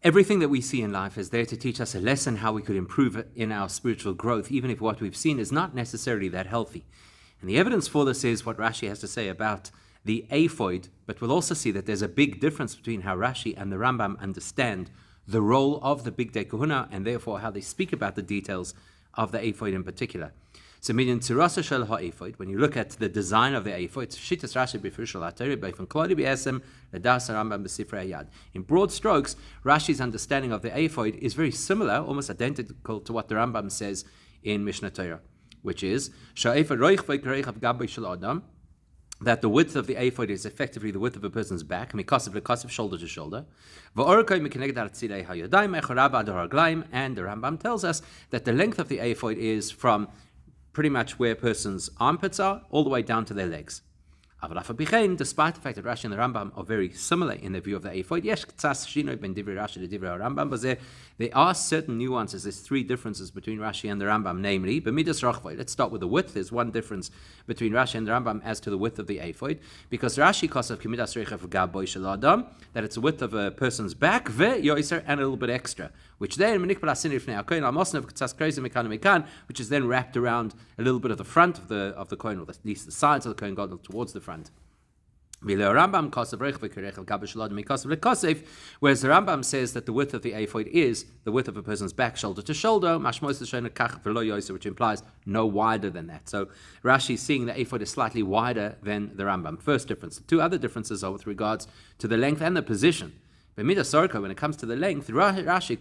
Everything that we see in life is there to teach us a lesson how we could improve in our spiritual growth, even if what we've seen is not necessarily that healthy. And the evidence for this is what Rashi has to say about the aphoid, but we'll also see that there's a big difference between how Rashi and the Rambam understand the role of the Big Day Kahuna, and therefore how they speak about the details of the aphoid in particular. So, when you look at the design of the aphoid, in broad strokes, Rashi's understanding of the aphoid is very similar, almost identical to what the Rambam says in Mishnah Torah, which is that the width of the aphoid is effectively the width of a person's back, shoulder to shoulder. And the Rambam tells us that the length of the aphoid is from pretty much where a person's armpits are, all the way down to their legs. Despite the fact that Rashi and the Rambam are very similar in their view of the aphoid, there are certain nuances. There's three differences between Rashi and the Rambam, namely, let's start with the width. There's one difference between Rashi and the Rambam as to the width of the aphoid, because Rashi calls it that it's the width of a person's back, and a little bit extra, which then, which is then wrapped around a little bit of the front of the coin, or at least the sides of the coin, going towards the front. Whereas the Rambam says that the width of the aphoid is the width of a person's back, shoulder to shoulder, which implies no wider than that. So Rashi is seeing the aphoid is slightly wider than the Rambam. First difference. The two other differences are with regards to the length and the position. When it comes to the length, Rashi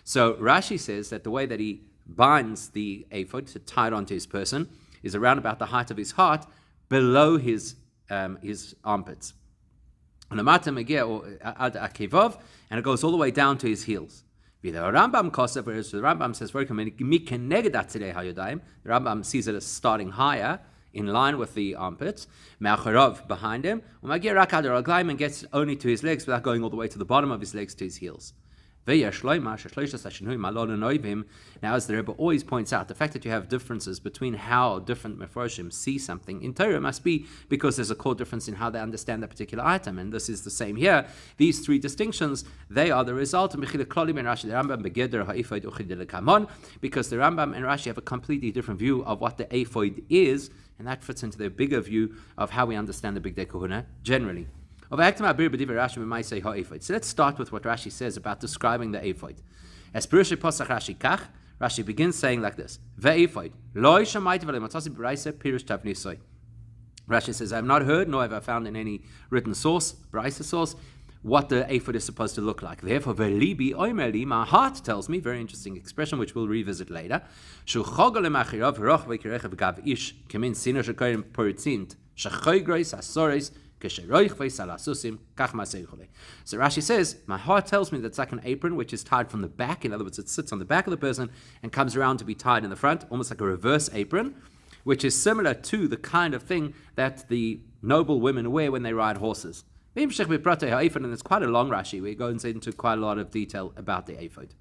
So Rashi says that the way that he binds the aphoid to tie it onto his person is around about the height of his heart, below his armpits. And it goes all the way down to his heels. The Rambam says, the Rambam sees it as starting higher, in line with the armpits, behind him, and gets only to his legs without going all the way to the bottom of his legs to his heels. Now, as the Rebbe always points out, the fact that you have differences between how different Mefarshim see something in Torah must be because there's a core difference in how they understand that particular item, and this is the same here. These three distinctions, they are the result of because the Rambam and Rashi have a completely different view of what the aphoid is, and that fits into their bigger view of how we understand the Big Day Kahuna generally. So let's start with what Rashi says about describing the aphoid. As Pirush Posach Rashi Kach, Rashi begins saying like this: Ve'aphoid, lo shamayte v'lematasi b'raisa pirush tavnisoi. Rashi says, I have not heard, nor have I found in any written source, b'raisa source, what the aphoid is supposed to look like. Therefore, ve'libi oimeli, my heart tells me, very interesting expression, which we'll revisit later. Shu chogol lemachirav roch v'kirecha v'gav ish kemin sino shekoyim poritzint shechoygreis asores. So Rashi says, my heart tells me that it's like an apron which is tied from the back. In other words, it sits on the back of the person and comes around to be tied in the front, almost like a reverse apron, which is similar to the kind of thing that the noble women wear when they ride horses. And it's quite a long Rashi where it goes into quite a lot of detail about the aphoid.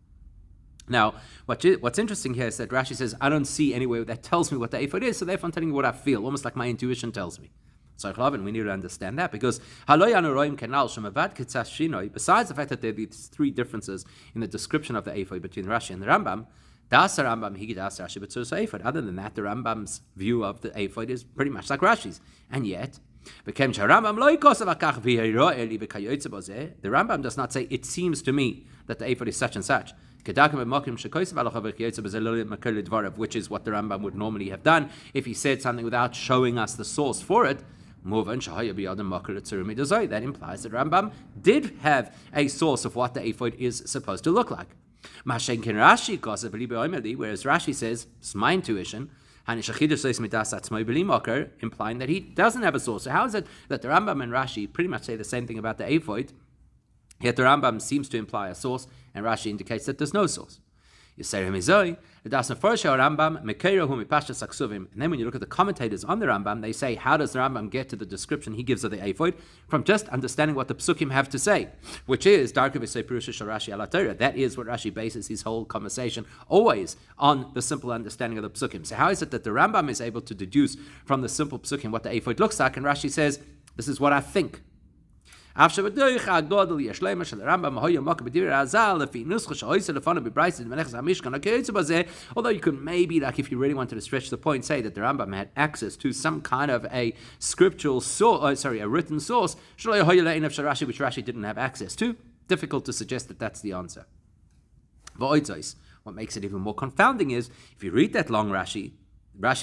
Now, what's interesting here is that Rashi says, I don't see anywhere that tells me what the aphoid is, so therefore I'm telling you what I feel, almost like my intuition tells me. So we need to understand that because besides the fact that there are these three differences in the description of the aphoid between Rashi and the Rambam, other than that, the Rambam's view of the aphoid is pretty much like Rashi's. And yet, the Rambam does not say, it seems to me that the aphoid is such and such. Which is what the Rambam would normally have done if he said something without showing us the source for it. That implies that Rambam did have a source of what the aphoid is supposed to look like. Whereas Rashi says, it's my intuition, implying that he doesn't have a source. So how is it that the Rambam and Rashi pretty much say the same thing about the aphoid, yet the Rambam seems to imply a source, and Rashi indicates that there's no source? And then when you look at the commentators on the Rambam, they say, how does the Rambam get to the description he gives of the aphoid? From just understanding what the psukim have to say, which is, that is what Rashi bases his whole conversation always on the simple understanding of the psukim. So how is it that the Rambam is able to deduce from the simple psukim what the aphoid looks like, and Rashi says, this is what I think? Although you could maybe, like if you really wanted to stretch the point, say that the Rambam had access to some kind of a scriptural source, a written source, which Rashi didn't have access to. Difficult to suggest that that's the answer. What makes it even more confounding is, if you read that long Rashi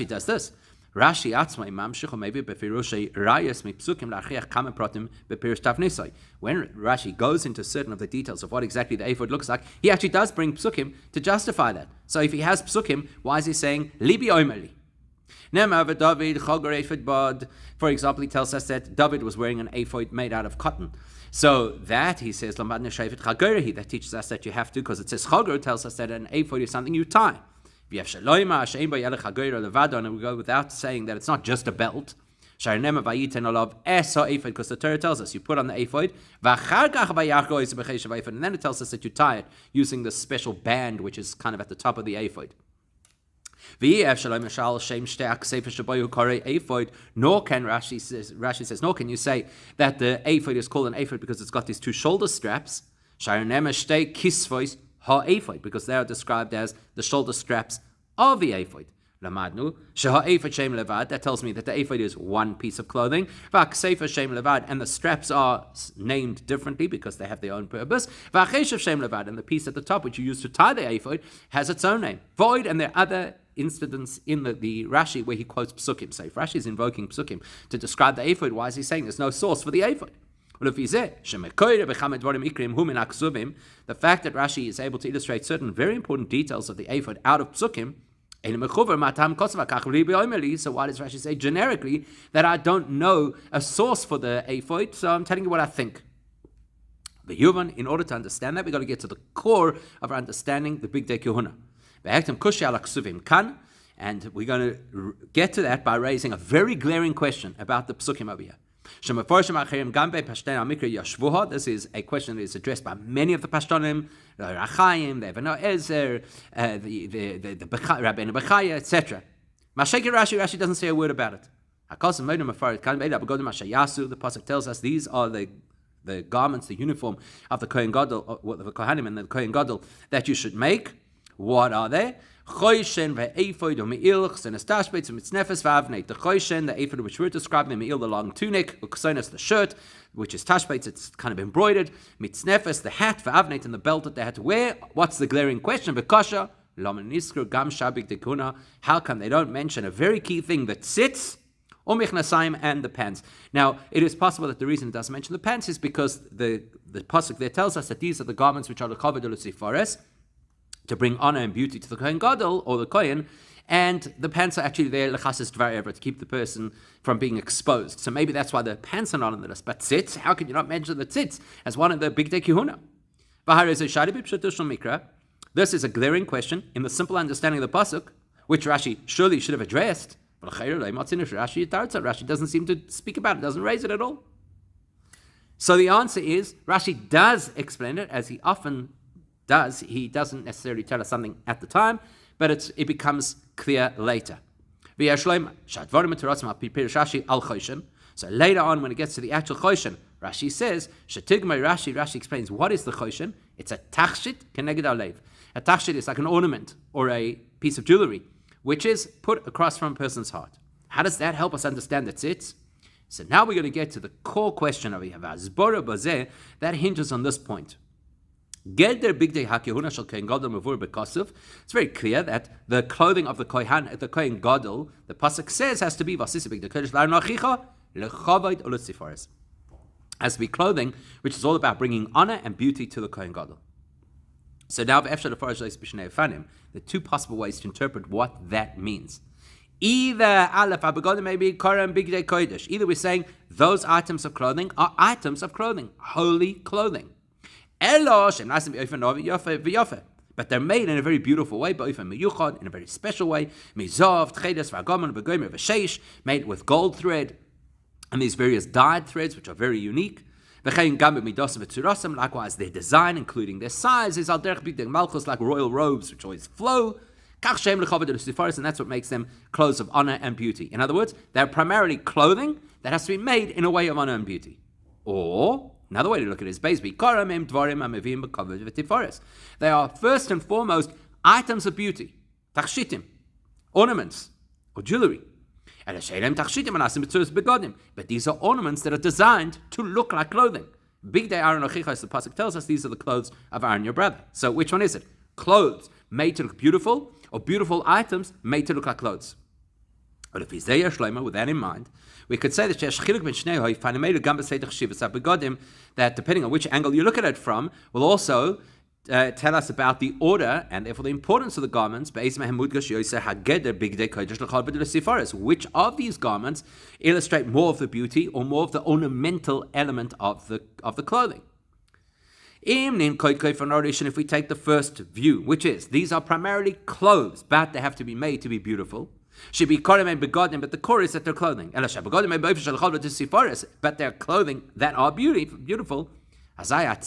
does this. Rashi atzmai mamshich maybe befirushei rayas mipsukim lachiach kama pratim bepirish tavnisai. When Rashi goes into certain of the details of what exactly the ephod looks like, he actually does bring psukim to justify that. So if he has psukim, why is he saying libi oimeli? For example, he tells us that David was wearing an ephod made out of cotton. So that, he says, that teaches us that you have to, because it says chagur tells us that an ephod is something you tie. And we go without saying that it's not just a belt. Because the Torah tells us you put on the ephod, and then it tells us that you tie it using this special band which is kind of at the top of the ephod. Nor can Rashi says, nor can you say that the ephod is called an ephod because it's got these two shoulder straps. Because they are described as the shoulder straps of the ephod. That tells me that the ephod is one piece of clothing. And the straps are named differently because they have their own purpose. And the piece at the top, which you use to tie the ephod, has its own name. Void, and there are other incidents in the Rashi where he quotes psukim. So if Rashi is invoking psukim to describe the ephod, why is he saying there's no source for the ephod? The fact that Rashi is able to illustrate certain very important details of the ephod out of psukim, so why does Rashi say generically that I don't know a source for the ephod, so I'm telling you what I think? In order to understand that, we've got to get to the core of our understanding the Big Day Kahuna. And we're going to get to that by raising a very glaring question about the psukim over here. This is a question that is addressed by many of the Pashtonim, the Rachayim, the Evano Ezer, the Rabbi Bechaya, etc. Rashi doesn't say a word about it. The Pasuk tells us these are the garments, the uniform of the Kohen Gadol, the Kohanim and the Kohen Gadol that you should make. What are they? The Choshen, the ephod which we're describing, the me'il, the long tunic, uksonos, the shirt, which is tashbetz, it's kind of embroidered, mitznefes, the hat, v'avnet, and the belt that they had to wear. What's the glaring question? V'kasha, laman niskru gam shabik dekuna. How come they don't mention a very key thing that sits? Umichnasayim, and the pants. Now, it is possible that the reason it doesn't mention the pants is because the pasuk there tells us that these are the garments which are the kavod u'lutzifores, to bring honor and beauty to the Kohen Gadol, or the Kohen, and the pants are actually there, l'chasis dvar ever, to keep the person from being exposed. So maybe that's why the pants are not on the list. But tzitz, how can you not mention the tzitz as one of the big day kihuna? This is a glaring question in the simple understanding of the pasuk, which Rashi surely should have addressed. Rashi doesn't seem to speak about it, doesn't raise it at all. So the answer is, Rashi does explain it, as he often does. He doesn't necessarily tell us something at the time, but it becomes clear later. So later on, when it gets to the actual choshen, Rashi says, Rashi explains what is the choshen. It's a tachshit keneged alev. A tachshit is like an ornament or a piece of jewelry, which is put across from a person's heart. How does that help us understand the tzitz? So now we're going to get to the core question of Yavaz. That hinges on this point. It's very clear that the clothing of the Kohen Gadol, the pasuk says, has to be has to be clothing which is all about bringing honor and beauty to the Kohen Gadol. So now, the two possible ways to interpret what that means. Either we're saying those items of clothing are items of clothing, holy clothing. But they're made in a very beautiful way, in a very special way, made with gold thread, and these various dyed threads, which are very unique. Likewise, their design, including their size, is like royal robes, which always flow. And that's what makes them clothes of honor and beauty. In other words, they're primarily clothing that has to be made in a way of honor and beauty. Or Another way to look at it is basically, they are first and foremost items of beauty, tachshitim, ornaments, or jewelry. But these are ornaments that are designed to look like clothing. Big day Aaron Ochicha, the pasuk tells us, these are the clothes of Aaron, your brother. So which one is it? Clothes made to look beautiful, or beautiful items made to look like clothes? But if he's there, with that in mind, we could say that depending on which angle you look at it from, will also tell us about the order and therefore the importance of the garments. Which of these garments illustrate more of the beauty or more of the ornamental element of the clothing? If we take the first view, which is these are primarily clothes, but they have to be made to be beautiful. Should be begotten, but the core is that they're clothing. But they're clothing that are beautiful. Then the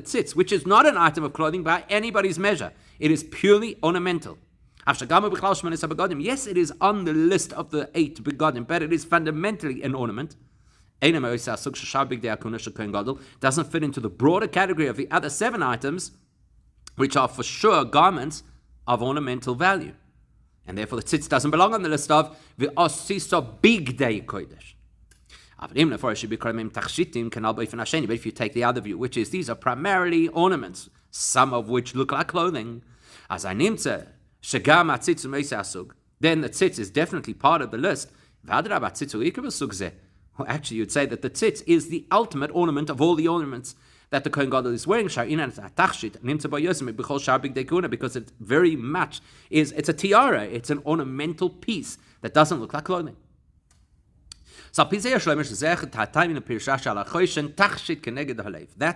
tzitz, which is not an item of clothing by anybody's measure. It is purely ornamental. Yes, it is on the list of the 8 begotten, but it is fundamentally an ornament. Doesn't fit into the broader category of the other 7 items, which are for sure garments of ornamental value. And therefore the tzitz doesn't belong on the list of the Osisa Big Day Kodesh. But if you take the other view, which is these are primarily ornaments, some of which look like clothing, then the tzitz is definitely part of the list. Well, actually, you'd say that the tzitz is the ultimate ornament of all the ornaments that the Kohen Gadol is wearing, because it very much is, it's a tiara, it's an ornamental piece that doesn't look like clothing. So that's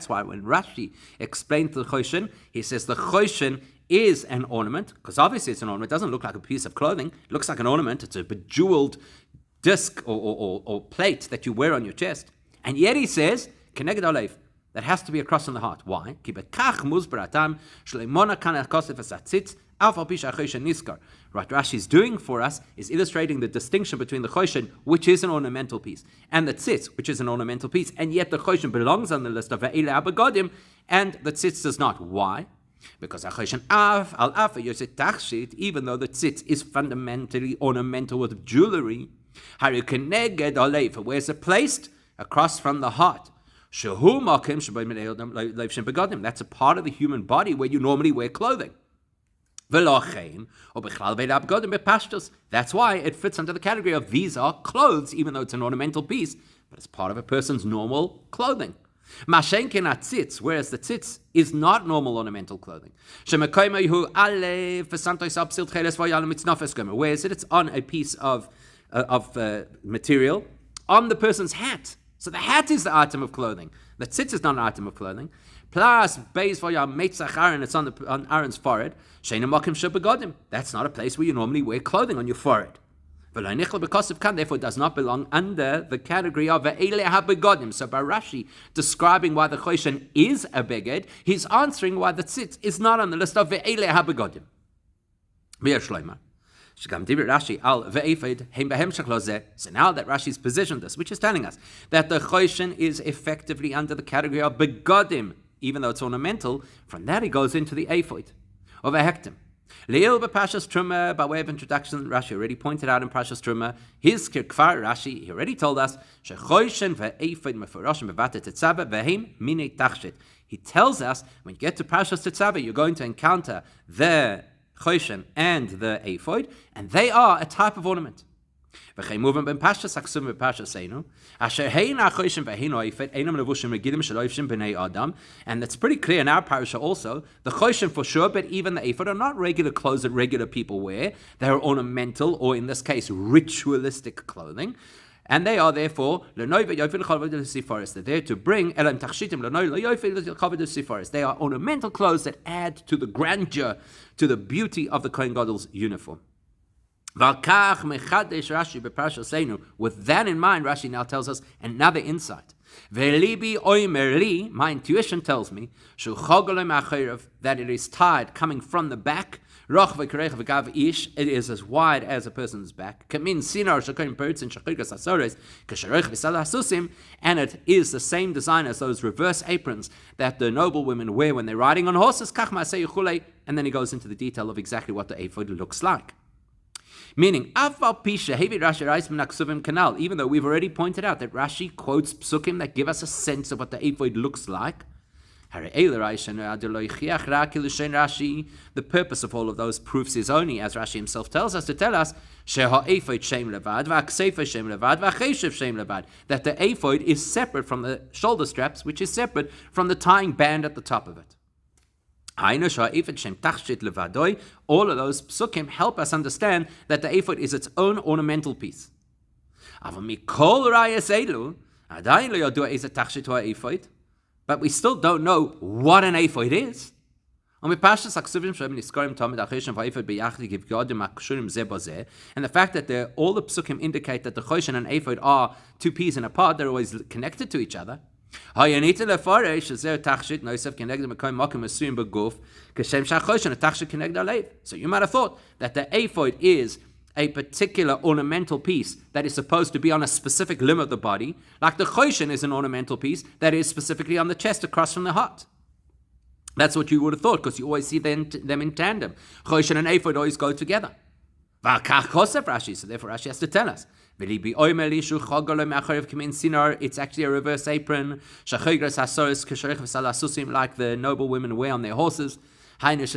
why when Rashi explained the choshen, he says the choshen is an ornament, because obviously it's an ornament, it doesn't look like a piece of clothing, it looks like an ornament, it's a bejeweled disc or plate that you wear on your chest. And yet he says, keneged halev, that has to be a cross on the heart. Why? What Rashi is doing for us is illustrating the distinction between the choshen, which is an ornamental piece, and the tzitz, which is an ornamental piece, and yet the choshen belongs on the list of ve'ele habegodim, and the tzitz does not. Why? Because even though the tzitz is fundamentally ornamental with jewelry, where is it placed? Across from the heart. That's a part of the human body where you normally wear clothing. That's why it fits under the category of these are clothes, even though it's an ornamental piece, but it's part of a person's normal clothing. Whereas the tzitz is not normal ornamental clothing. Where is it? It's on a piece of material on the person's hat. So the hat is the item of clothing. The tzitz is not an item of clothing. Plus, it's on Aaron's forehead. That's not a place where you normally wear clothing on your forehead. Therefore, it does not belong under the category of ve'ele habegodim. So by Rashi describing why the choshen is a beged, he's answering why the tzitz is not on the list of ve'ele habegodim. So now that Rashi's positioned this, which is telling us that the choshen is effectively under the category of begodim, even though it's ornamental, from that he goes into the ephod of a hektim. Leil b'Parshas Truma, by way of introduction, Rashi already pointed out in Parshas Truma, his kvar Rashi, he already told us, shechoshen ve'ephod meforashim bevate Tetzaveh ve'hem minei tachshit. He tells us, when you get to Parshas Tetzaveh, you're going to encounter the choshen and the ephod, and they are a type of ornament. And it's pretty clear in our parasha also, the choshen for sure, but even the ephod are not regular clothes that regular people wear. They are ornamental, or in this case, ritualistic clothing. And they are therefore, they're there to bring, they are ornamental clothes that add to the grandeur, to the beauty of the Kohen Gadol's uniform. With that in mind, Rashi now tells us another insight. My intuition tells me that it is tied coming from the back, It is as wide as a person's back. And it is the same design as those reverse aprons that the noble women wear when they're riding on horses. And then he goes into the detail of exactly what the ephod looks like. Meaning, even though we've already pointed out that Rashi quotes psukim that give us a sense of what the ephod looks like, the purpose of all of those proofs is only, as Rashi himself tells us, to tell us that the ephod is separate from the shoulder straps, which is separate from the tying band at the top of it. All of those psukim help us understand that the ephod is its own ornamental piece. But we still don't know what an ephod is. And the fact that all the psukim indicate that the choshen and ephod are two pieces in a pod, they're always connected to each other. So you might have thought that the ephod is a particular ornamental piece that is supposed to be on a specific limb of the body, like the choshen is an ornamental piece that is specifically on the chest across from the heart. That's what you would have thought, because you always see them in tandem. Choshen and ephod always go together. So therefore Rashi has to tell us. It's actually a reverse apron, like the noble women wear on their horses. What's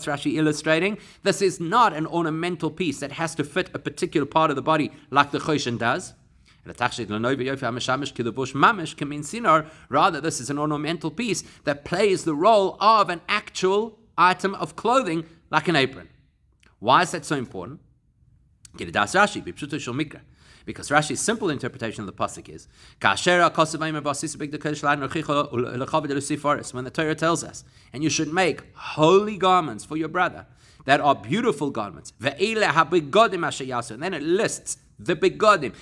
Rashi illustrating? This is not an ornamental piece that has to fit a particular part of the body like the choshen does. Rather, this is an ornamental piece that plays the role of an actual item of clothing like an apron. Why is that so important? Because Rashi's simple interpretation of the pasuk is when the Torah tells us, and you should make holy garments for your brother that are beautiful garments. And then it lists the begodim,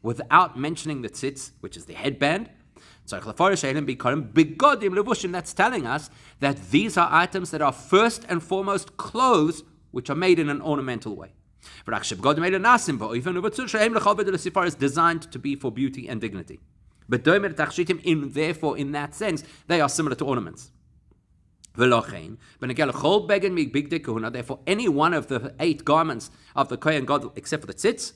without mentioning the tzitz, which is the headband. That's telling us that these are items that are first and foremost clothes which are made in an ornamental way. Is designed to be for beauty and dignity. But therefore, in that sense, they are similar to ornaments. Therefore, any one of the 8 garments of the Kohen Gadol, except for the tzitz,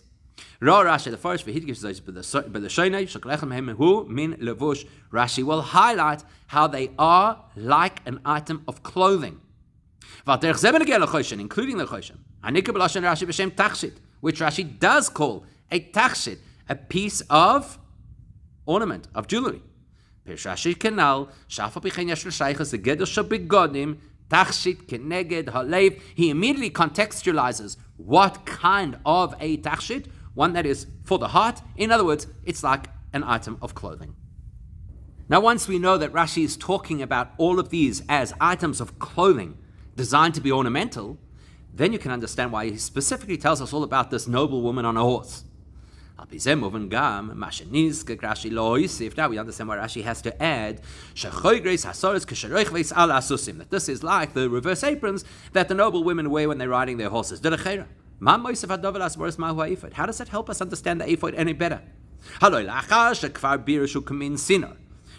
Rashi will highlight how they are like an item of clothing. Including the choshen, which Rashi does call a tachshit, a piece of ornament, of jewelry. He immediately contextualizes what kind of a tachshit, one that is for the heart. In other words, it's like an item of clothing. Now, once we know that Rashi is talking about all of these as items of clothing designed to be ornamental, then you can understand why he specifically tells us all about this noble woman on a horse. Now we understand why Rashi has to add that this is like the reverse aprons that the noble women wear when they're riding their horses. How does that help us understand the ephod any better?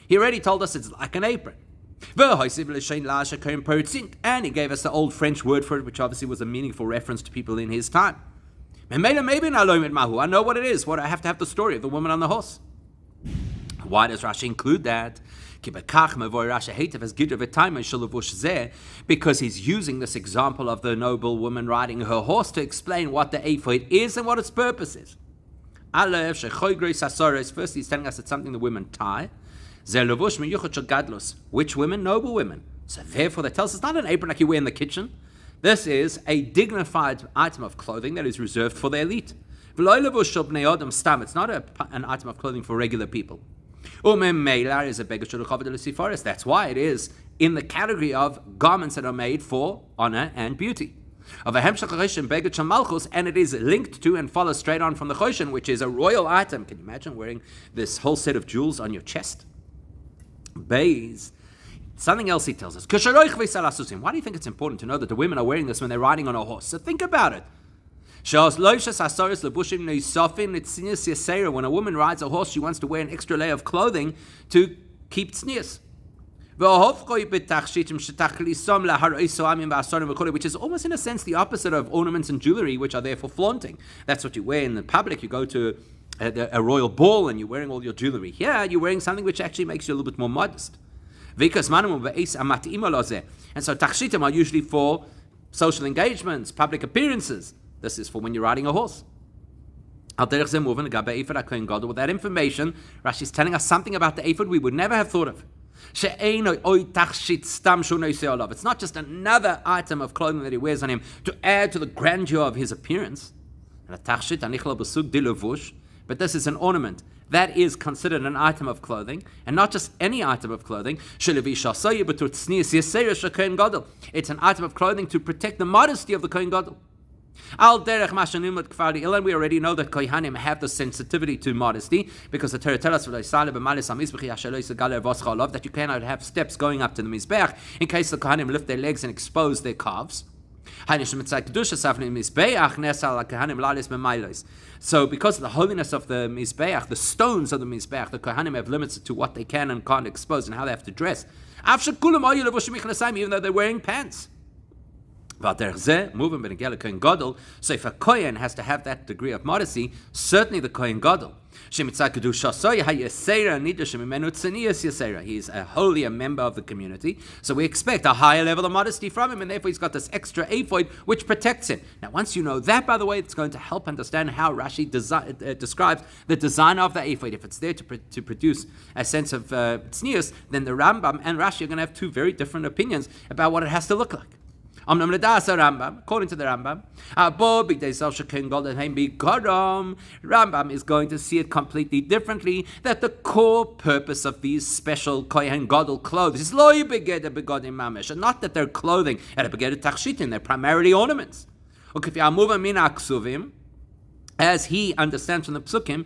He already told us it's like an apron. And he gave us the old French word for it, which obviously was a meaningful reference to people in his time. I know what it is. What I have to have the story of the woman on the horse. Why does Rashi include that? Because he's using this example of the noble woman riding her horse to explain what the ephod is and what its purpose is. First, he's telling us it's something the women tie. Which women? Noble women. So therefore, that tells us it's not an apron like you wear in the kitchen. This is a dignified item of clothing that is reserved for the elite. It's not an item of clothing for regular people. That's why it is in the category of garments that are made for honor and beauty. And it is linked to and follows straight on from the choshen, which is a royal item. Can you imagine wearing this whole set of jewels on your chest? Something else he tells us. Why do you think it's important to know that the women are wearing this when they're riding on a horse? So think about it. When a woman rides a horse, she wants to wear an extra layer of clothing to keep tznius. Which is almost in a sense the opposite of ornaments and jewelry, which are there for flaunting. That's what you wear in the public. You go to a royal ball and you're wearing all your jewelry. Here, you're wearing something which actually makes you a little bit more modest. And so takshitim are usually for social engagements, public appearances. This is for when you're riding a horse. With that information, Rashi is telling us something about the ephod we would never have thought of. It's not just another item of clothing that he wears on him to add to the grandeur of his appearance. But this is an ornament. That is considered an item of clothing, and not just any item of clothing. It's an item of clothing to protect the modesty of the Kohen Gadol. And we already know that Kohanim have the sensitivity to modesty, because the Torah tells us that you cannot have steps going up to the Mizbeach in case the Kohanim lift their legs and expose their calves. So because of the holiness of the Mizbeach, the stones of the Mizbeach, the Kohanim have limits to what they can and can't expose and how they have to dress, even though they're wearing pants. So if a Kohen has to have that degree of modesty, certainly the Kohen Gadol. He is a holier member of the community, so we expect a higher level of modesty from him, and therefore he's got this extra ephod which protects him. Now, once you know that, by the way, it's going to help understand how Rashi describes the design of the ephod. If it's there to produce a sense of tznius, then the Rambam and Rashi are going to have two very different opinions about what it has to look like. According to the Rambam, Rambam is going to see it completely differently, that the core purpose of these special Kohen Gadol clothes is lo beged begodim mamish, and not that they're clothing at a beged takshitin, they're primarily ornaments. As he understands from the psukim,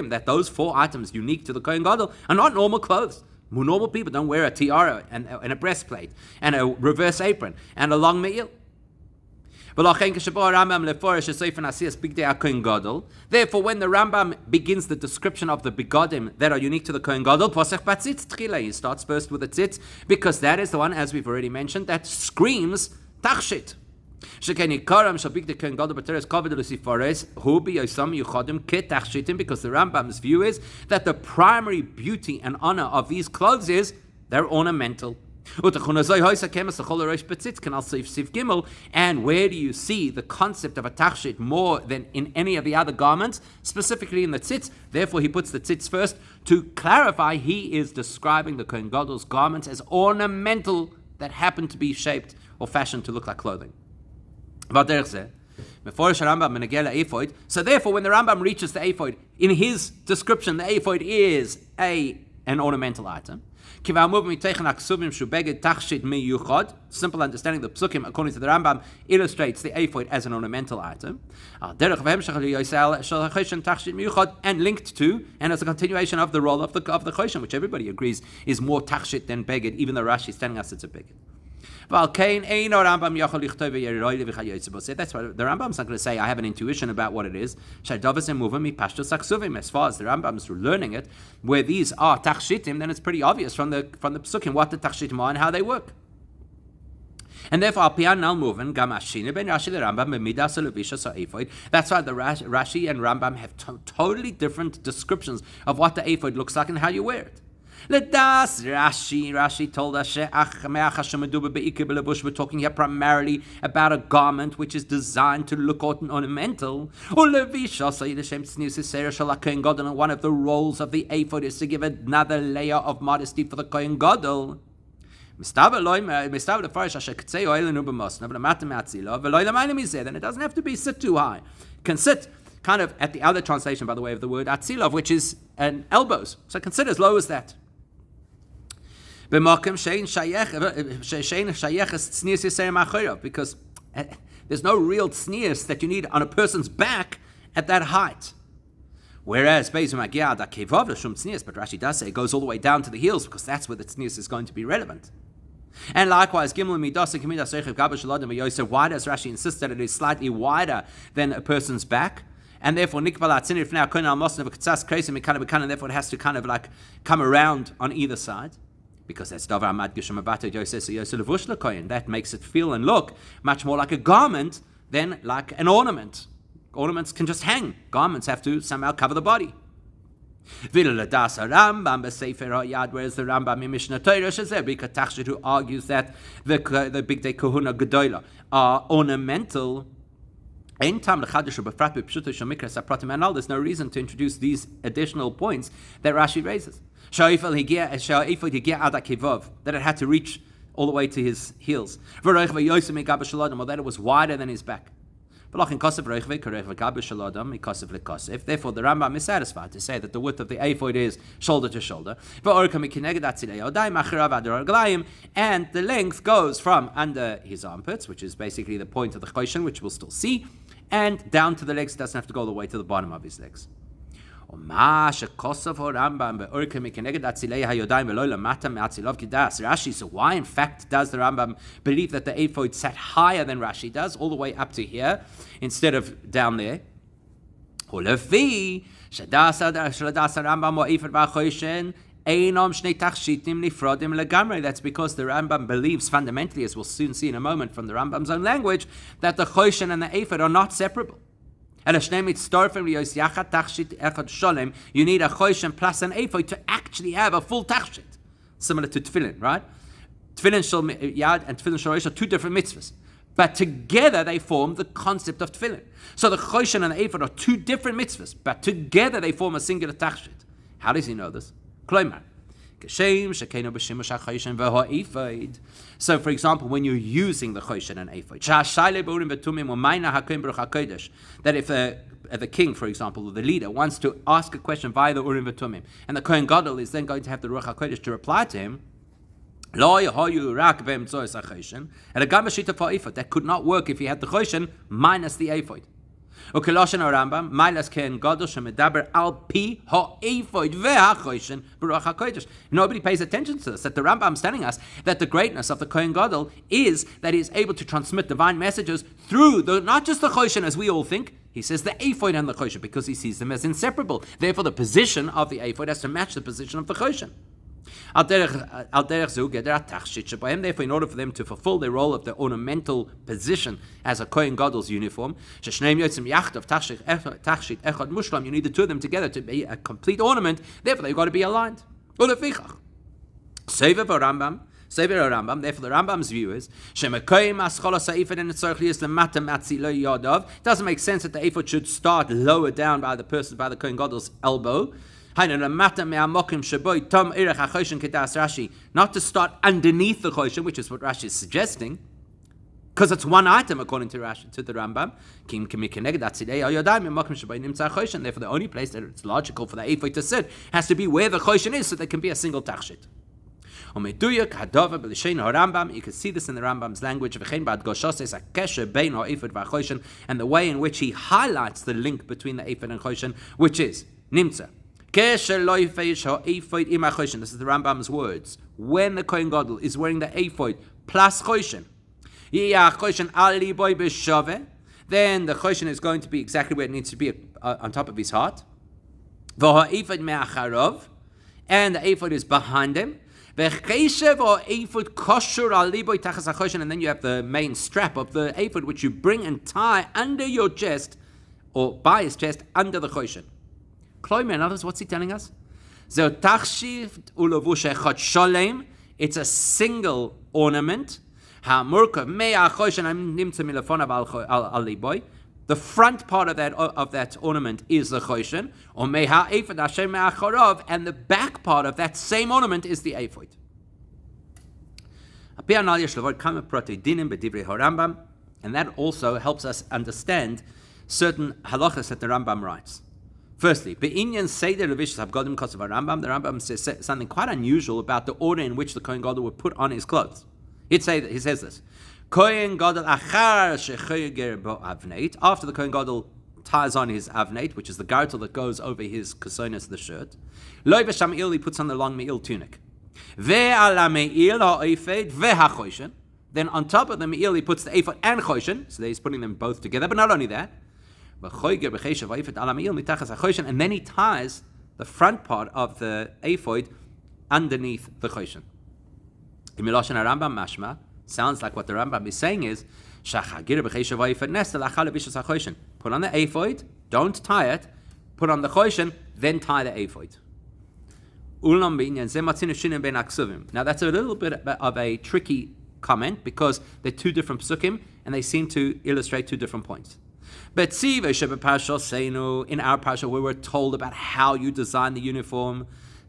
that those four items unique to the Kohen Gadol are not normal clothes. Normal people don't wear a tiara and a breastplate and a reverse apron and a long me'il. Therefore, when the Rambam begins the description of the begodim that are unique to the Kohen Gadol, he starts first with the tzitz, because that is the one, as we've already mentioned, that screams tachshit. Because the Rambam's view is that the primary beauty and honor of these clothes is they're ornamental. And where do you see the concept of a tachshit more than in any of the other garments, specifically in the tzitz? Therefore, he puts the tzitz first to clarify he is describing the Kohen Gadol's garments as ornamental that happen to be shaped or fashioned to look like clothing. So therefore, when the Rambam reaches the ephod, in his description, the ephod is an ornamental item. Simple understanding, the psukim, according to the Rambam, illustrates the ephod as an ornamental item. And linked to, and as a continuation of the role of the choshen, which everybody agrees is more tachshit than beged, even though Rashi is telling us it's a beged. That's why the Rambam's not going to say, I have an intuition about what it is. As far as the Rambam's learning it, where these are tachshitim, then it's pretty obvious from the psukim what the tachshitim are and how they work. And therefore, that's why the Rashi and Rambam have totally different descriptions of what the ephod looks like and how you wear it. Rashi told us we're talking here primarily about a garment which is designed to look ornamental. And one of the roles of the ephod is to give another layer of modesty for the Kohen Gadol. Then it doesn't have to be sit too high. It can sit kind of at the other translation, by the way, of the word atzilov, which is an elbows. So it can sit as low as that. Because there's no real tznius that you need on a person's back at that height. Whereas but Rashi does say it goes all the way down to the heels because that's where the tznius is going to be relevant. And likewise, why does Rashi insist that it is slightly wider than a person's back? And therefore, and therefore it has to kind of like come around on either side. Because that's davar mad geshama bata yosef levush lekoyin. That makes it feel and look much more like a garment than like an ornament. Ornaments can just hang. Garments have to somehow cover the body. Whereas the Rambam in Mishnah Torah who argues that the big day kahuna gedola are ornamental. There's no reason to introduce these additional points that Rashi raises. That it had to reach all the way to his heels. Or that it was wider than his back. Therefore, the Rambam is satisfied to say that the width of the ephod is shoulder to shoulder. And the length goes from under his armpits, which is basically the point of the choshen, which we'll still see, and down to the legs. It doesn't have to go all the way to the bottom of his legs. Rashi, so why in fact does the Rambam believe that the ephod sat higher than Rashi does, all the way up to here, instead of down there? That's because the Rambam believes fundamentally, as we'll soon see in a moment from the Rambam's own language, that the choshen and the ephod are not separable. You need a choshen plus an ephod to actually have a full tachshit, similar to tefillin, right? Tefillin shel yad and tefillin shel rosh are two different mitzvahs, but together they form the concept of tefillin. So the choshen and the ephod are two different mitzvahs, but together they form a singular tachshit. How does he know this? Kloimar. So, for example, when you're using the choshen and ephod, that if the king, for example, or the leader wants to ask a question via the Urim v'Tumim, and the Kohen Gadol is then going to have the Ruach HaKodesh to reply to him, that could not work if he had the choshen minus the ephod. Nobody pays attention to this, that the Rambam is telling us that the greatness of the Kohen Gadol is that he is able to transmit divine messages through not just the choshen as we all think. He says the ephod and the choshen because he sees them as inseparable. Therefore, the position of the ephod has to match the position of the choshen. Therefore, in order for them to fulfill their role of the ornamental position as a Kohen Gadol's uniform, you need the two of them together to be a complete ornament. Therefore, they've got to be aligned. Therefore, the Rambam's view is doesn't make sense that the ephod should start lower down by the Kohen Gadol's elbow. Not to start underneath the choshen, which is what Rashi is suggesting, because it's one item according to Rashi, to the Rambam. Therefore, the only place that it's logical for the ephod to sit has to be where the choshen is, so there can be a single tachshit. You can see this in the Rambam's language, and the way in which he highlights the link between the ephod and choshen, which is nimtza. This is the Rambam's words. When the Kohen Gadol is wearing the ephod plus choshen, then the choshen is going to be exactly where it needs to be, on top of his heart. And the ephod is behind him. And then you have the main strap of the ephod, which you bring and tie under your chest, or by his chest, under the choshen. In others, what's he telling us? It's a single ornament. The front part of that ornament is the choshen, and the back part of that same ornament is the ephod. And that also helps us understand certain halachas that the Rambam writes. Firstly, the Rambam says something quite unusual about the order in which the Kohen Gadol would put on his clothes. He says this: Kohen Gadol after the Kohen Gadol ties on his avnate, which is the gartel that goes over his kasonis, the shirt. Loi v'sham'il, he puts on the long me'il tunic. Ve'ala me'il ha'oifed ve'ha'choishen. Then on top of the me'il, he puts the ephod and choishen, so he's putting them both together, but not only that. And then he ties the front part of the ephod underneath the choishen. Rambam mashma, sounds like what the Rambam is saying is, put on the ephod, don't tie it, put on the choishen, then tie the ephod. Now that's a little bit of a tricky comment because they're two different psukim and they seem to illustrate two different points. But in our parsha, where we're told about how you design the uniform,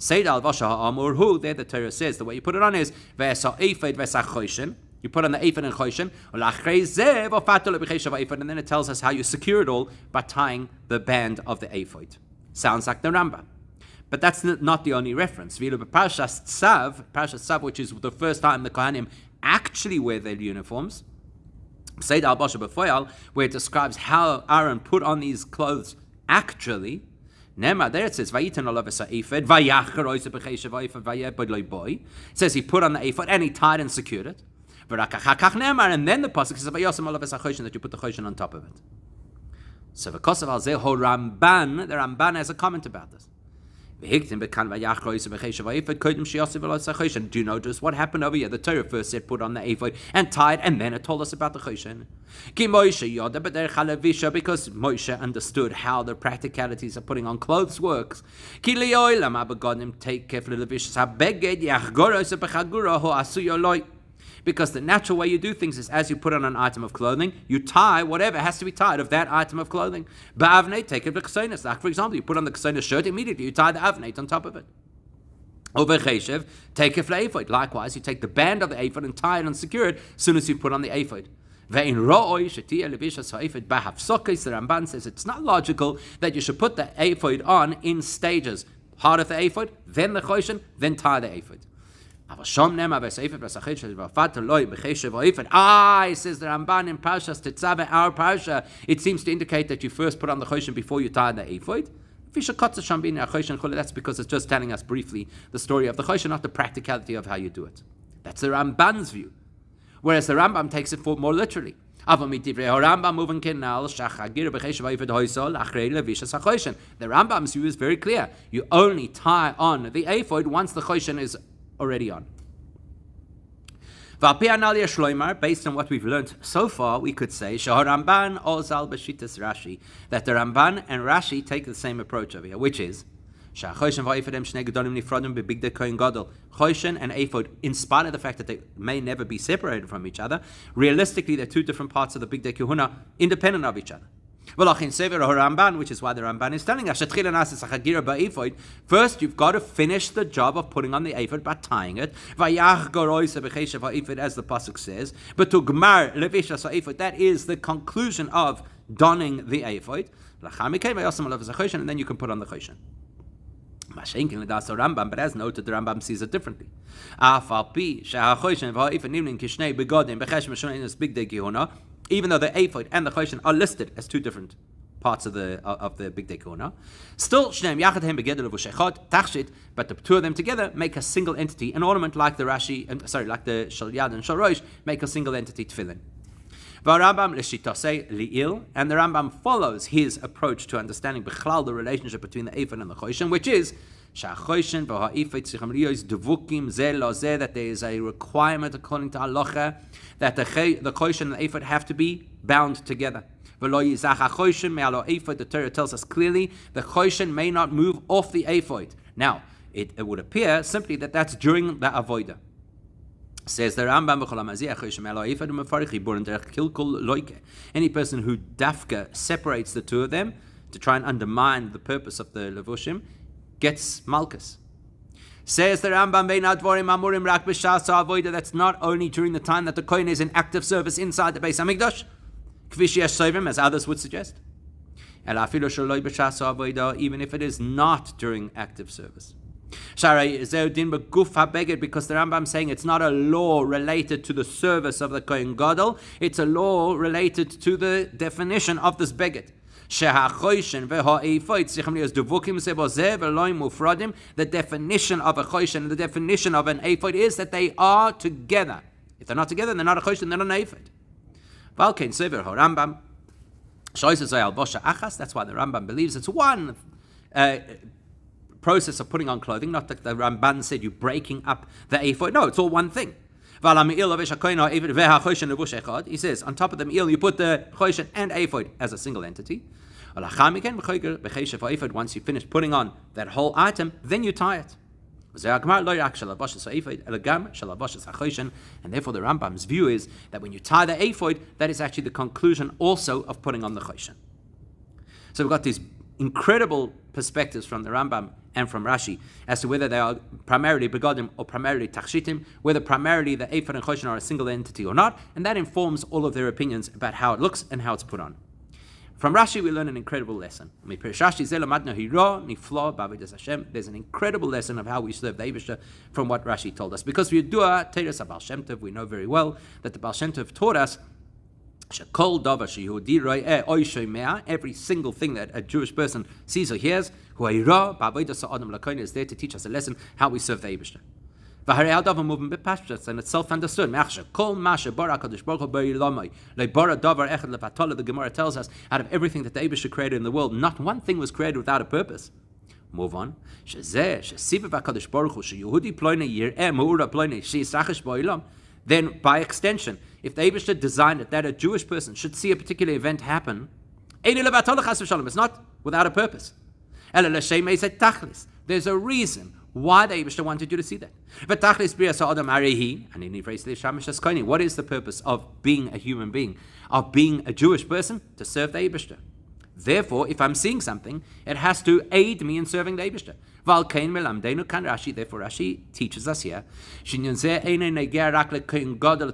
there the Torah says the way you put it on is you put on the ephod and choishen, and then it tells us how you secure it all by tying the band of the ephod. Sounds like the Rambam. But that's not the only reference. Parashat Tzav, which is the first time the Kohanim actually wear their uniforms, where it describes how Aaron put on these clothes actually. There it says, it says he put on the ephod and he tied and secured it. And then the pasuk says that you put the choshen on top of it. So the Ramban has a comment about this. Do you notice what happened over here? The Torah first said put on the ephod and tied, and then it told us about the choshen. Because Moshe understood how the practicalities of putting on clothes works. Because the natural way you do things is as you put on an item of clothing, you tie whatever has to be tied of that item of clothing. Ba'avnei, take it b'chsonis. Like, for example, you put on the chsonis shirt, immediately you tie the avnei on top of it. Over cheshev, take it for the ephod. Likewise, you take the band of the ephod and tie it and secure it as soon as you put on the ephod. Ve'in ro'oi shetia levisha ha'ephod b'hafsokis. The Ramban says it's not logical that you should put the ephod on in stages. Part of the ephod, then the choshen, then tie the ephod. It says the Ramban in Parshas Tetzaveh, our Parsha, it seems to indicate that you first put on the choshen before you tie the ephod. That's because it's just telling us briefly the story of the choshen, not the practicality of how you do it. That's the Ramban's view. Whereas the Rambam takes it for more literally. The Rambam's view is very clear. You only tie on the ephod once the choshen is already on. Based on what we've learned so far, we could say that the Ramban and Rashi take the same approach over here, which is choshen and ephod, in spite of the fact that they may never be separated from each other, realistically they're two different parts of the big kahuna, independent of each other. Which is why the Ramban is telling us, first you've got to finish the job of putting on the ephod by tying it, as the pasuk says, but to gmar levisha ephod, that is the conclusion of donning the ephod, and then you can put on the choshen. But as noted, the Rambam sees it differently. Even though the ephod and the choshen are listed as two different parts of the big kahuna, still but the two of them together make a single entity, an ornament like the Rashi, like the Shalyad and Shalrosh make a single entity tefillin. And the Rambam follows his approach to understanding b'chlal the relationship between the ephod and the choshen, which is that there is a requirement according to halacha that the choshen and the ephod have to be bound together. The Torah tells us clearly the choshen may not move off the ephod. Now, it would appear simply that that's during the avodah. Says the Rambam, any person who dafka separates the two of them to try and undermine the purpose of the levushim gets malchus. Says the Rambam, that's not only during the time that the kohen is in active service inside the Beis Hamikdash, as others would suggest, even if it is not during active service. Because the Rambam saying it's not a law related to the service of the Kohen Gadol, it's a law related to the definition of this beged. The definition of a choshen and the definition of an ephod is that they are together. If they're not together, they're not a choshen, they're not an ephod. That's why the Rambam believes it's one process of putting on clothing, not that the Ramban said you're breaking up the ephod. No, it's all one thing. He says, on top of the me'il, you put the choshen and ephod as a single entity. Once you finish putting on that whole item, then you tie it. And therefore the Rambam's view is that when you tie the ephod, that is actually the conclusion also of putting on the choshen. So we've got these incredible perspectives from the Rambam and from Rashi as to whether they are primarily begadim or primarily tachshitim, whether primarily the ephod and choshen are a single entity or not, and that informs all of their opinions about how it looks and how it's put on. From Rashi, we learn an incredible lesson. There's an incredible lesson of how we serve the Eibishter from what Rashi told us. Because we know very well that the Baal Shem Tov taught us every single thing that a Jewish person sees or hears is there to teach us a lesson how we serve the Eibishter. And it's self-understood. The Gemara tells us, out of everything that the Eibishter created in the world, not one thing was created without a purpose. Move on. Then, by extension, if the Eibishter designed it that a Jewish person should see a particular event happen, it's not without a purpose. There's a reason why the Eibishter wanted you to see that. What is the purpose of being a human being, of being a Jewish person? To serve the Eibishter. Therefore, if I'm seeing something, it has to aid me in serving the Eibishter. Therefore, Rashi teaches us here, it's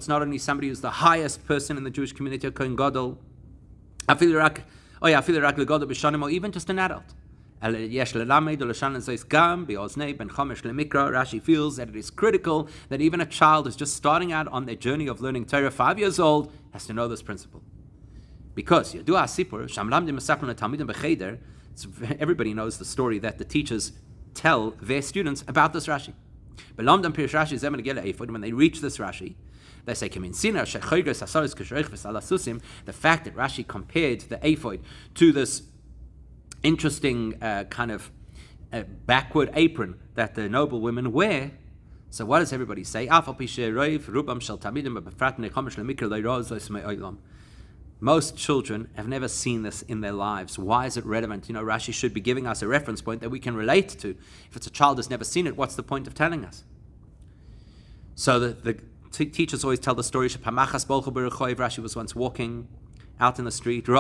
not only somebody who's the highest person in the Jewish community, a Kohen Gadol, or even just an adult. Rashi feels that it is critical that even a child who's just starting out on their journey of learning Torah, 5 years old, has to know this principle. Because everybody knows the story that the teachers tell their students about this Rashi. When they reach this Rashi, they say, the fact that Rashi compared the ephod to this interesting kind of backward apron that the noble women wear. So what does everybody say? Most children have never seen this in their lives. Why is it relevant? Rashi should be giving us a reference point that we can relate to. If it's a child that's never seen it, what's the point of telling us? So the teachers always tell the story. Rashi was once walking out in the street, and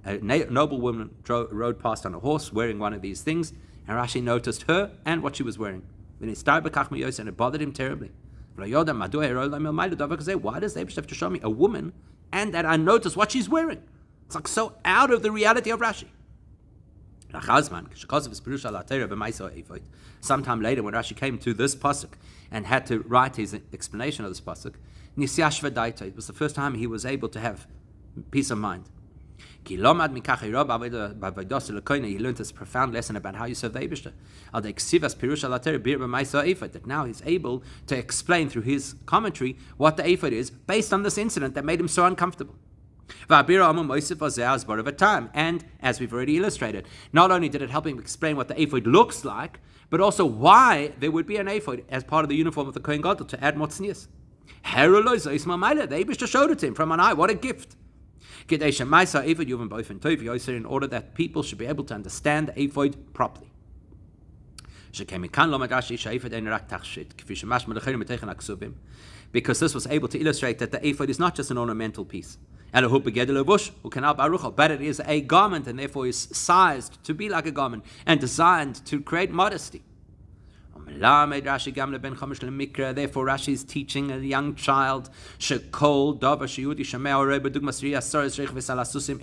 a noble woman rode past on a horse wearing one of these things, and Rashi noticed her and what she was wearing. And it bothered him terribly. Why does the Eibishter have to show me a woman and that I notice what she's wearing? It's like so out of the reality of Rashi. Sometime later, when Rashi came to this pasuk and had to write his explanation of this pasuk, it was the first time he was able to have peace of mind. He learned this profound lesson about how you serve the Eibishter. That now he's able to explain through his commentary what the ephod is based on this incident that made him so uncomfortable. And as we've already illustrated, not only did it help him explain what the ephod looks like, but also why there would be an ephod as part of the uniform of the Kohen Gadol to add more tznius. The Eibishter showed it to him from on high. What a gift! In order that people should be able to understand the ephod properly. Because this was able to illustrate that the ephod is not just an ornamental piece, but it is a garment, and therefore is sized to be like a garment and designed to create modesty. Therefore, Rashi is teaching a young child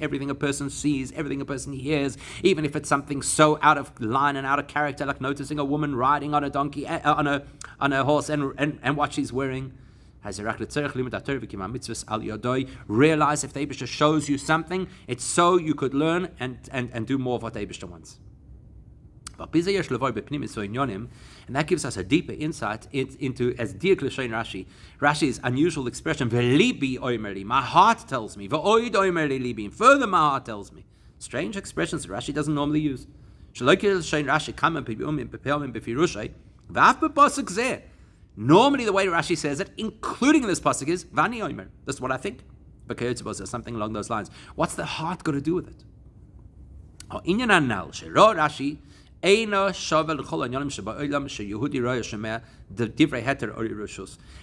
everything a person sees, everything a person hears, even if it's something so out of line and out of character, like noticing a woman riding on a donkey, on a horse, and what she's wearing. Realize if the Eibishter shows you something, it's so you could learn and do more of what the Eibishter wants. And that gives us a deeper insight into, as dear Klishain Rashi's unusual expression, my heart tells me, and further my heart tells me. Strange expressions that Rashi doesn't normally use. Normally the way Rashi says it, including this pasuk, is Vani Omer. That's what I think. Or something along those lines. What's the heart got to do with it? Rashi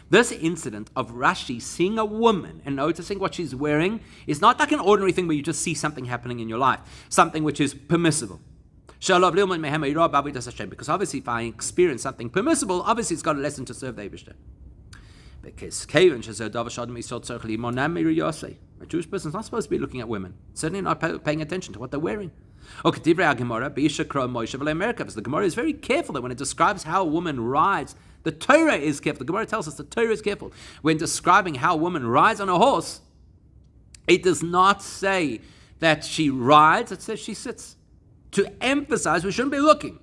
this incident of Rashi seeing a woman and noticing what she's wearing is not like an ordinary thing where you just see something happening in your life, something which is permissible. Because obviously if I experience something permissible, obviously it's got a lesson to serve the Eibishter. Because a Jewish person is not supposed to be looking at women, certainly not paying attention to what they're wearing. The Gemara is very careful that when it describes how a woman rides, the Torah is careful. The Gemara tells us the Torah is careful. When describing how a woman rides on a horse, it does not say that she rides, it says she sits. To emphasize, we shouldn't be looking.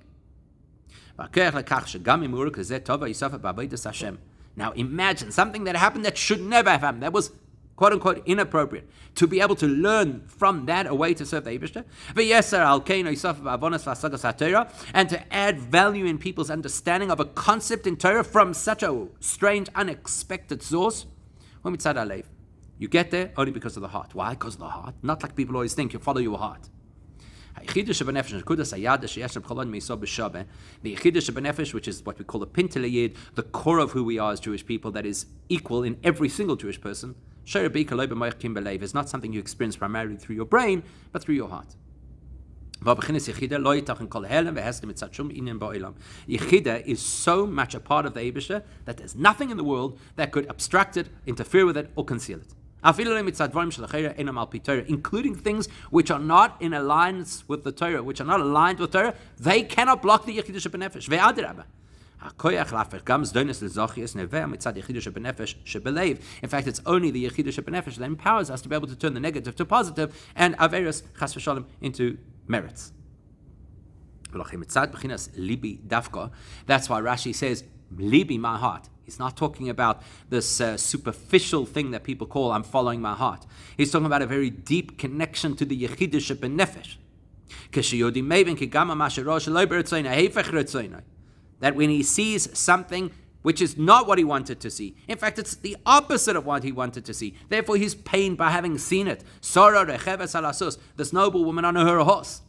Now imagine something that happened that should never have happened. That was quote unquote inappropriate. To be able to learn from that a way to serve the Eibishter. And to add value in people's understanding of a concept in Torah from such a strange, unexpected source. You get there only because of the heart. Why? Because of the heart. Not like people always think, you follow your heart. The Yechidah Shebenefesh, which is what we call the Pintele Yid, the core of who we are as Jewish people, that is equal in every single Jewish person, is not something you experience primarily through your brain, but through your heart. Yechidah is so much a part of the Eibishter that there's nothing in the world that could obstruct it, interfere with it, or conceal it. Including things which are not in alliance with the Torah, which are not aligned with Torah, they cannot block the Yechidah Shebenefesh. In fact, it's only the Yechidah Shebenefesh that empowers us to be able to turn the negative to positive and Averis Chas v'Shalom into merits. That's why Rashi says, Libi, my heart. He's not talking about this superficial thing that people call, I'm following my heart. He's talking about a very deep connection to the Yechidah Shebenefesh. That when he sees something which is not what he wanted to see, in fact, it's the opposite of what he wanted to see. Therefore, he's pained by having seen it. This noble woman on her horse.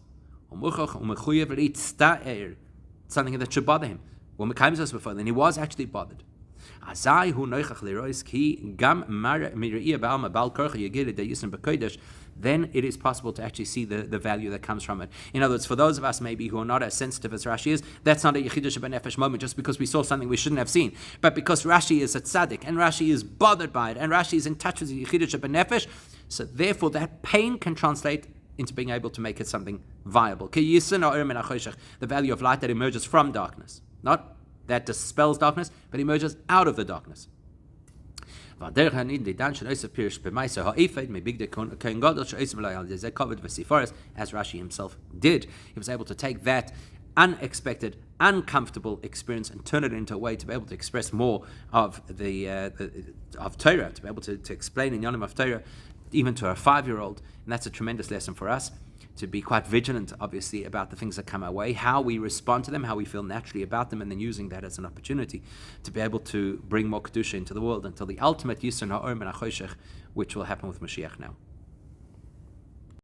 Something that should bother him. When Mekayim says before, then he was actually bothered. Then it is possible to actually see the value that comes from it. In other words, for those of us maybe who are not as sensitive as Rashi is, that's not a Yechidah Shebenefesh moment just because we saw something we shouldn't have seen. But because Rashi is a tzaddik, and Rashi is bothered by it, and Rashi is in touch with the Yechidah Shebenefesh, so therefore that pain can translate into being able to make it something viable. The value of light that emerges from darkness. Not that dispels darkness, but emerges out of the darkness. As Rashi himself did, he was able to take that unexpected, uncomfortable experience and turn it into a way to be able to express more of of Torah, to be able to explain in Yonim of Torah, even to a 5-year-old, and that's a tremendous lesson for us. To be quite vigilant, obviously, about the things that come our way, how we respond to them, how we feel naturally about them, and then using that as an opportunity to be able to bring more Kedusha into the world until the ultimate Yisur Ha'or and HaChoshech, which will happen with Mashiach now.